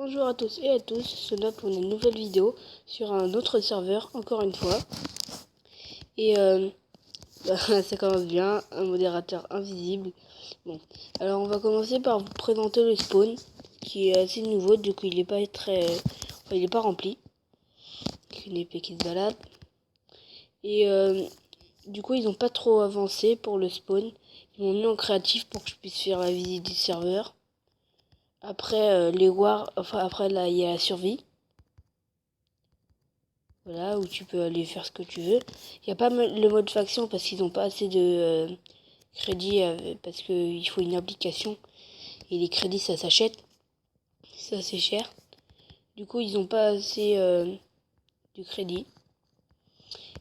Bonjour à tous et à tous, c'est là pour une nouvelle vidéo sur un autre serveur, encore une fois. Et ça commence bien, un modérateur invisible. Bon, alors on va commencer par vous présenter le spawn, qui est assez nouveau, du coup il n'est pas très... Enfin, il n'est pas rempli. Une épée qui se balade. Et du coup ils n'ont pas trop avancé pour le spawn. Ils m'ont mis en créatif pour que je puisse faire la visite du serveur. Après les wars, enfin après là il y a la survie. Voilà, où tu peux aller faire ce que tu veux. Il n'y a pas le mode faction parce qu'ils n'ont pas assez de crédits, parce qu'il faut une application. Et les crédits, ça s'achète. Ça, c'est cher. Du coup, ils n'ont pas assez de crédit.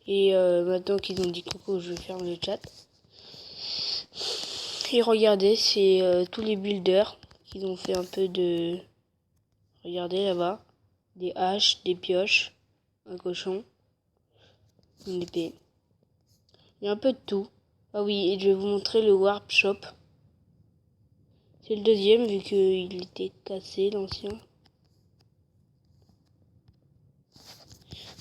Et maintenant qu'ils ont dit coucou, je ferme le chat. Et regardez, c'est tous les builders qu'ils ont fait un peu de... Regardez là-bas. Des haches, des pioches, un cochon, une épée. Il y a un peu de tout. Ah oui, et je vais vous montrer le Warp Shop. C'est le deuxième, vu qu'il était cassé, l'ancien.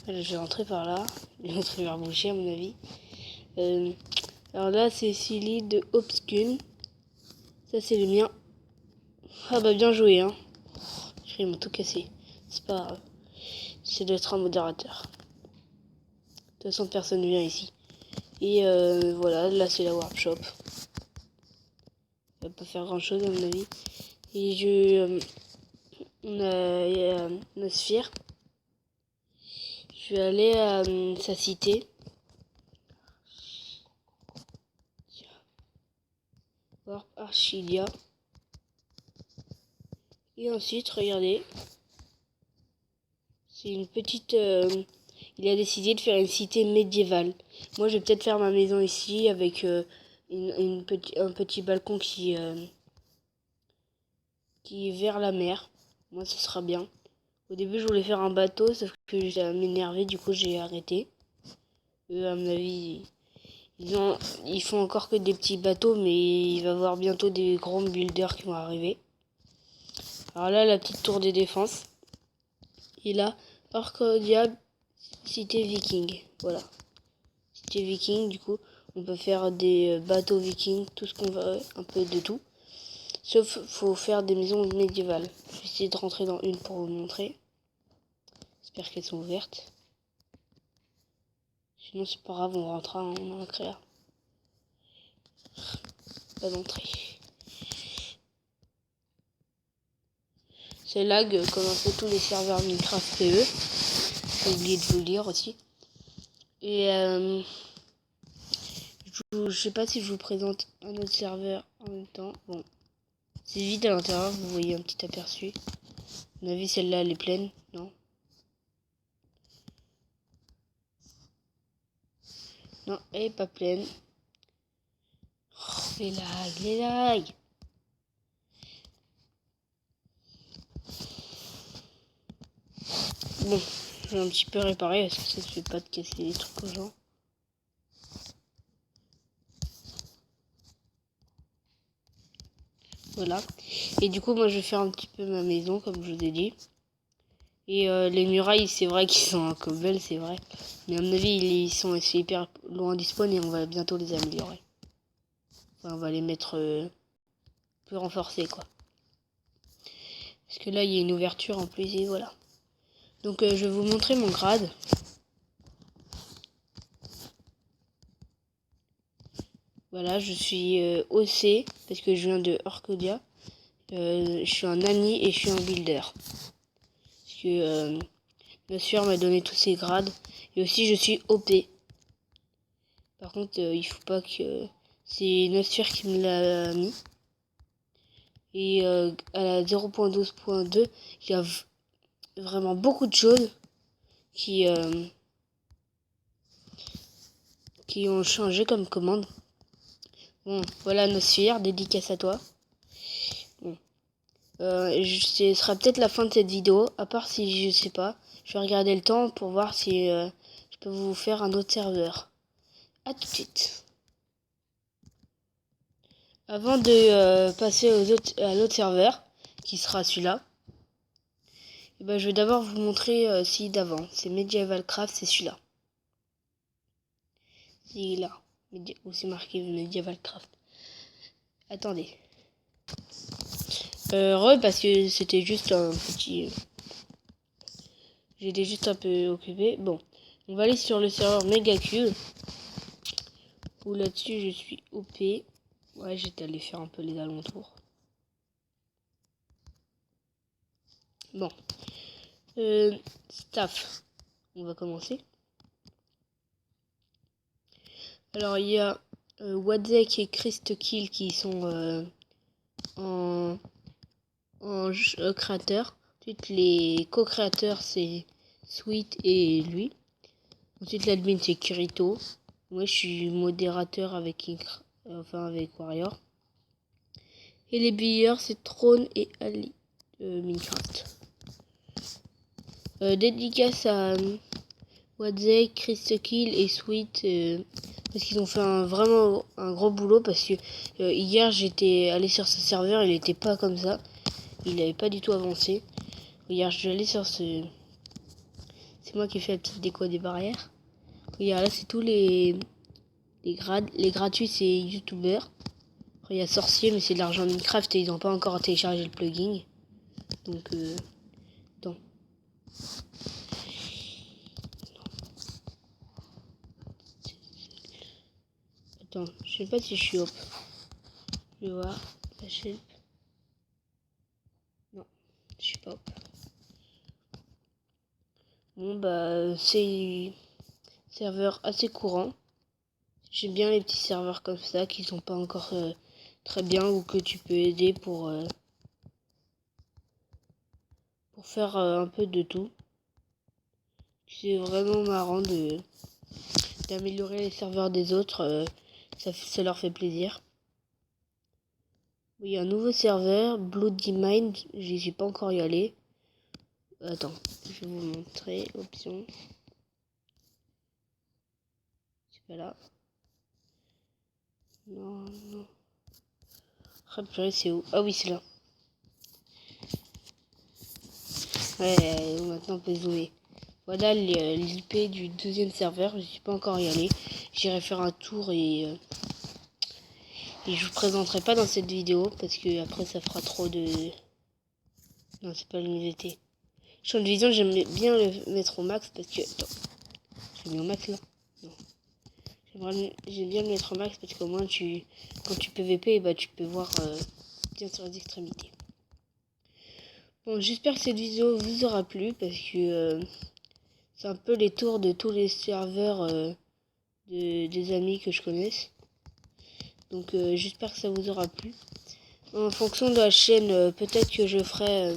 Voilà, je vais rentrer par là. Je vais rentrer vers boucher, à mon avis. Alors là, c'est Silly de Obscune. Ça, c'est le mien. Ah bah, bien joué, hein. Ils m'ont tout cassé. C'est pas grave. C'est d'être un modérateur. De toute façon, personne ne vient ici. Et voilà, là, c'est la Warp Shop. Ça va pas faire grand-chose, à mon avis. Et on a Nosphère. Je vais aller à sa cité. Warp Archilia. Et ensuite, regardez. C'est une petite... il a décidé de faire une cité médiévale. Moi, je vais peut-être faire ma maison ici avec un petit balcon qui est vers la mer. Moi, ce sera bien. Au début, je voulais faire un bateau, sauf que ça m'énervait, du coup, j'ai arrêté. Eux, à mon avis, ils font encore que des petits bateaux, mais il va y avoir bientôt des grands builders qui vont arriver. Alors là, la petite tour de défense. Et là, Orcodia, cité viking. Voilà. Cité viking, du coup, on peut faire des bateaux vikings, tout ce qu'on veut, un peu de tout. Sauf, faut faire des maisons médiévales. Je vais essayer de rentrer dans une pour vous montrer. J'espère qu'elles sont ouvertes. Sinon, c'est pas grave, on rentrera en créa. Pas d'entrée. C'est lag comme un peu tous les serveurs Minecraft PE. J'ai oublié de vous le dire aussi. Et je sais pas si je vous présente un autre serveur en même temps. Bon, c'est vide à l'intérieur, vous voyez un petit aperçu. À mon avis, celle-là, elle est pleine, non? Non, elle est pas pleine. Oh, les lags, les lags. Bon, je vais un petit peu réparer parce que ça se fait pas de casser les trucs aux gens. Voilà. Et du coup, moi, je vais faire un petit peu ma maison, comme je vous ai dit. Et les murailles, c'est vrai qu'ils sont un peu belles, c'est vrai. Mais à mon avis, ils sont hyper loin du spawn et on va bientôt les améliorer. Enfin, on va les mettre plus renforcés, quoi. Parce que là, il y a une ouverture en plus et voilà. Donc, je vais vous montrer mon grade. Voilà, je suis OC, parce que je viens de Orcodia. Je suis un Nani et je suis un builder. Parce que Nosphère m'a donné tous ses grades. Et aussi, je suis OP. Par contre, il faut pas que... C'est Nosphère qui me l'a mis. Et à la 0.12.2, il y a vraiment beaucoup de choses qui ont changé comme commande. Bon, voilà Nosphère, dédicace à toi. Bon. Ce sera peut-être la fin de cette vidéo, à part si je sais pas. Je vais regarder le temps pour voir si je peux vous faire un autre serveur. A tout de suite. Avant de passer à l'autre serveur, qui sera celui-là, Et ben, je vais d'abord vous montrer celui d'avant. C'est Medieval Craft, c'est celui-là. Celui-là. Où c'est marqué Medieval Craft. Attendez. Parce que c'était juste un petit... J'étais juste un peu occupé. Bon, on va aller sur le serveur MegaCube. Où là-dessus, je suis OP. Ouais, j'étais allé faire un peu les alentours. Bon. Staff. On va commencer. Alors, il y a Wadzek et Christkill qui sont en créateur. Ensuite, les co-créateurs, c'est Sweet et lui. Ensuite, l'admin, c'est Kirito. Moi, je suis modérateur avec Warrior. Et les billeurs, c'est Throne et Ali Minecraft. Dédicace à Wadzek, Christkill et Sweet parce qu'ils ont fait vraiment un gros boulot parce que hier j'étais allé sur ce serveur, il n'était pas comme ça. Il n'avait pas du tout avancé. Regarde, je vais aller sur ce... C'est moi qui ai fait la petite déco des barrières. Regarde, là c'est tous les gratuits, c'est youtubeurs. Il y a Sorcier, mais c'est de l'argent Minecraft et ils n'ont pas encore téléchargé le plugin. Donc, attends. Attends, je sais pas si je suis hop. Je vais voir. La chaîne. Non, je suis pas hop. Bon, bah, c'est serveur assez courant. J'aime bien les petits serveurs comme ça qui sont pas encore très bien ou que tu peux aider pour faire un peu de tout. C'est vraiment marrant d'améliorer les serveurs des autres. Ça leur fait plaisir. Oui, un nouveau serveur, Bloody Mind. J'y suis pas encore y aller. Attends, je vais vous montrer. Options. C'est pas là. Non, non. Rappeler, c'est où? Ah oui, c'est là. Ouais, maintenant on peut zoomer. Voilà l'IP du deuxième serveur. Je suis pas encore y aller. J'irai faire un tour et je vous présenterai pas dans cette vidéo parce que après ça fera trop de... Non, c'est pas l'unité. Champ de vision, j'aime bien le mettre au max parce que... Attends, j'ai mis au max là? Non. J'aime bien le mettre au max parce qu'au moins quand tu PVP, bah, tu peux voir bien sur les extrémités. Bon, j'espère que cette vidéo vous aura plu parce que c'est un peu les tours de tous les serveurs des amis que je connaisse. Donc j'espère que ça vous aura plu. En fonction de la chaîne, peut-être que je ferai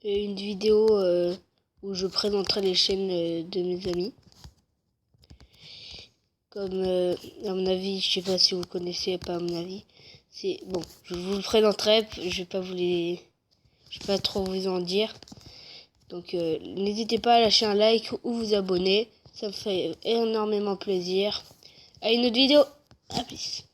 une vidéo où je présenterai les chaînes de mes amis. Comme à mon avis, je sais pas si vous connaissez, pas à mon avis. C'est bon, je vous le présenterai, je vais pas trop vous en dire. Donc n'hésitez pas à lâcher un like ou vous abonner, ça me fait énormément plaisir. À une autre vidéo, à plus.